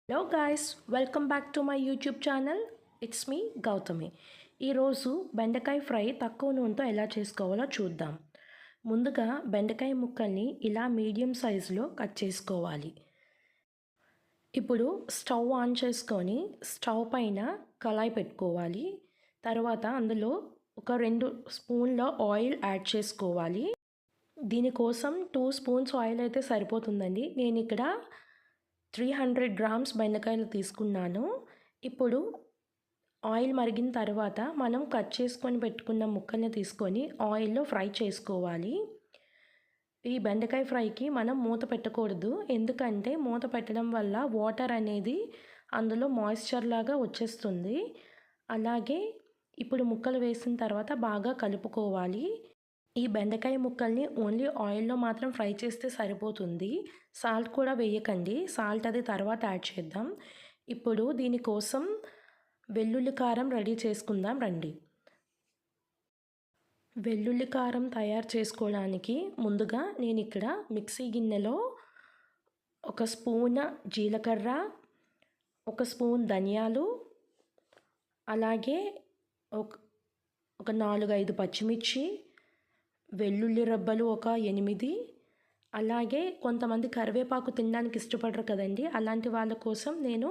Hello guys, welcome back to my YouTube channel. It's me Gautami. ఈరోజు బెండకాయ fry తక్కువ నూనెతో ఎలా చేసుకోవాలో చూద్దాం. ముందుగా బెండకాయ ముక్కల్ని ఇలా మీడియం సైజులో కట్ చేసుకోవాలి. ఇప్పుడు స్టవ్ ఆన్ చేసుకొని స్టవ్ పైన కళాయి పెట్టుకోవాలి. తర్వాత అందులో ఒక 2 స్పూన్ల ఆయిల్ యాడ్ చేసుకోవాలి. దీనికోసం 2 స్పూన్స్ ఆయిల్ అయితే సరిపోతుందండి. నేను ఇక్కడ 300 గ్రామ్స్ బెండకాయలు తీసుకున్నాను. ఇప్పుడు ఆయిల్ మరిగిన తర్వాత మనం కట్ చేసుకొని పెట్టుకున్న ముక్కల్ని తీసుకొని ఆయిల్లో ఫ్రై చేసుకోవాలి. ఈ బెండకాయ ఫ్రైకి మనం మూత పెట్టకూడదు, ఎందుకంటే మూత పెట్టడం వల్ల వాటర్ అనేది అందులో మాయిశ్చర్ లాగా వచ్చేస్తుంది. అలాగే ఇప్పుడు ముక్కలు వేసిన తర్వాత బాగా కలుపుకోవాలి. ఈ బెండకాయ ముక్కల్ని ఓన్లీ ఆయిల్లో మాత్రం ఫ్రై చేస్తే సరిపోతుంది. సాల్ట్ కూడా వేయకండి, సాల్ట్ అది తర్వాత యాడ్ చేద్దాం. ఇప్పుడు దీనికోసం వెల్లుల్లి కారం రెడీ చేసుకుందాం రండి. వెల్లుల్లి కారం తయారు చేసుకోవడానికి ముందుగా నేను ఇక్కడ మిక్సీ గిన్నెలో 1 స్పూన్ జీలకర్ర, 1 స్పూన్ ధనియాలు, అలాగే ఒక 4-5 పచ్చిమిర్చి, వెల్లుల్లి రబ్బలు ఒక 8, అలాగే కొంతమంది కరివేపాకు తినడానికి ఇష్టపడరు కదండి, అలాంటి వాళ్ళ కోసం నేను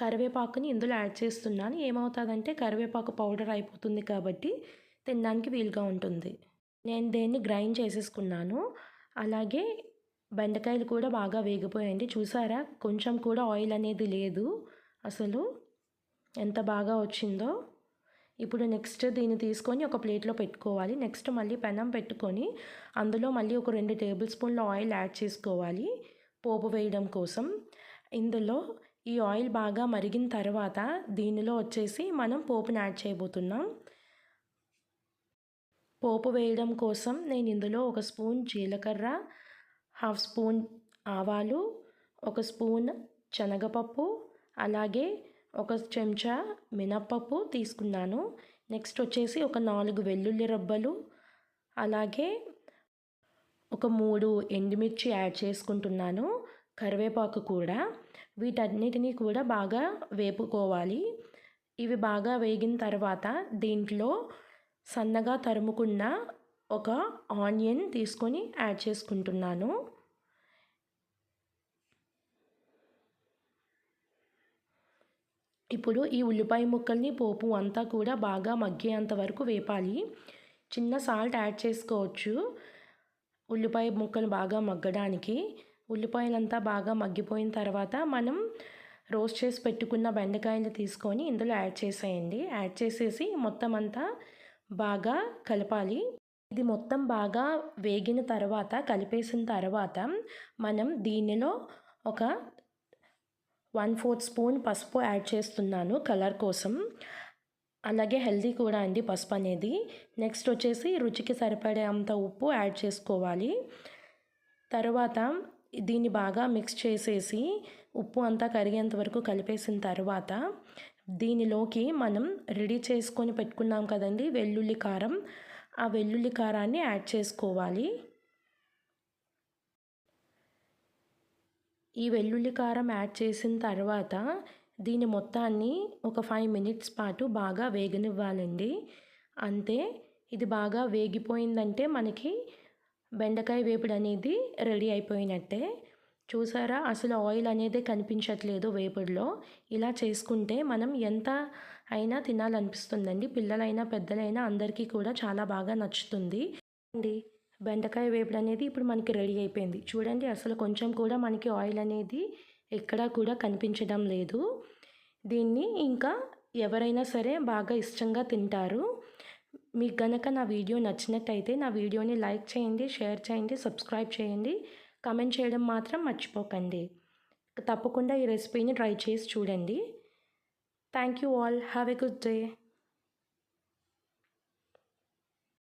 కరివేపాకుని ఇందులో యాడ్ చేస్తున్నాను. ఏమవుతుందంటే కరివేపాకు పౌడర్ అయిపోతుంది కాబట్టి తినడానికి వీలుగా ఉంటుంది. నేను దీన్ని గ్రైండ్ చేసేసుకున్నాను. అలాగే బెండకాయలు కూడా బాగా వేగిపోయాయండి. చూసారా, కొంచెం కూడా ఆయిల్ అనేది లేదు. అసలు ఎంత బాగా వచ్చిందో. ఇప్పుడు నెక్స్ట్ దీన్ని తీసుకొని ఒక ప్లేట్లో పెట్టుకోవాలి. నెక్స్ట్ మళ్ళీ పెనం పెట్టుకొని అందులో మళ్ళీ ఒక 2 టేబుల్ స్పూన్ల ఆయిల్ యాడ్ చేసుకోవాలి పోపు వేయడం కోసం. ఇందులో ఈ ఆయిల్ బాగా మరిగిన తర్వాత దీనిలో వచ్చేసి మనం పోపుని యాడ్ చేయబోతున్నాం. పోపు వేయడం కోసం నేను ఇందులో 1 స్పూన్ జీలకర్ర, 1/2 స్పూన్ ఆవాలు, 1 స్పూన్ శనగపప్పు, అలాగే 1 చెంచా మినప్పప్పు తీసుకున్నాను. నెక్స్ట్ వచ్చేసి ఒక 4 వెల్లుల్లి రబ్బలు, అలాగే ఒక 3 ఎండుమిర్చి యాడ్ చేసుకుంటున్నాను, కరివేపాకు కూడా. వీటన్నిటినీ కూడా బాగా వేపుకోవాలి. ఇవి బాగా వేగిన తర్వాత దీంట్లో సన్నగా తరుముకున్న ఒక ఆనియన్ తీసుకొని యాడ్ చేసుకుంటున్నాను. ఇప్పుడు ఈ ఉల్లిపాయ ముక్కల్ని పోపు అంతా కూడా బాగా మగ్గేంత వరకు వేపాలి. చిన్న సాల్ట్ యాడ్ చేసుకోవచ్చు ఉల్లిపాయ ముక్కలు బాగా మగ్గడానికి. ఉల్లిపాయలంతా బాగా మగ్గిపోయిన తర్వాత మనం రోస్ట్ చేసి పెట్టుకున్న బెండకాయలు తీసుకొని ఇందులో యాడ్ చేసేయండి. యాడ్ చేసేసి మొత్తం అంతా బాగా కలపాలి. ఇది మొత్తం బాగా వేగిన తర్వాత కలిపేసిన తర్వాత మనం దీనిలో ఒక 1/4 స్పూన్ పసుపు యాడ్ చేస్తున్నాను కలర్ కోసం. అలాగే హెల్దీ కూడా అండి పసుపు అనేది. నెక్స్ట్ వచ్చేసి రుచికి సరిపడే అంత ఉప్పు యాడ్ చేసుకోవాలి. తర్వాత దీన్ని బాగా మిక్స్ చేసేసి ఉప్పు అంతా కరిగేంత వరకు కలిపేసిన తర్వాత దీనిలోకి మనం రెడీ చేసుకొని పెట్టుకున్నాం కదండి వెల్లుల్లి కారం, ఆ వెల్లుల్లి కారాన్ని యాడ్ చేసుకోవాలి. ఈ వెల్లుల్లి కారం యాడ్ చేసిన తర్వాత దీని మొత్తాన్ని ఒక 5 మినిట్స్ పాటు బాగా వేగనివ్వాలండి. అంతే, ఇది బాగా వేగిపోయిందంటే మనకి బెండకాయ వేపుడు అనేది రెడీ అయిపోయినట్టే. చూసారా, అసలు ఆయిల్ అనేది కనిపించట్లేదు వేపుడులో. ఇలా చేసుకుంటే మనం ఎంత అయినా తినాలనిపిస్తుందండి. పిల్లలైనా పెద్దలైనా అందరికీ కూడా చాలా బాగా నచ్చుతుంది అండి. బెండకాయ వేపుడు అనేది ఇప్పుడు మనకి రెడీ అయిపోయింది. చూడండి, అసలు కొంచెం కూడా మనకి ఆయిల్ అనేది ఎక్కడా కూడా కనిపించడం లేదు. దీన్ని ఇంకా ఎవరైనా సరే బాగా ఇష్టంగా తింటారు. మీకు గనక నా వీడియో నచ్చినట్టయితే నా వీడియోని లైక్ చేయండి, షేర్ చేయండి, సబ్స్క్రైబ్ చేయండి, కామెంట్ చేయడం మాత్రం మర్చిపోకండి. తప్పకుండా ఈ రెసిపీని ట్రై చేసి చూడండి. Thank you all. Have a good day.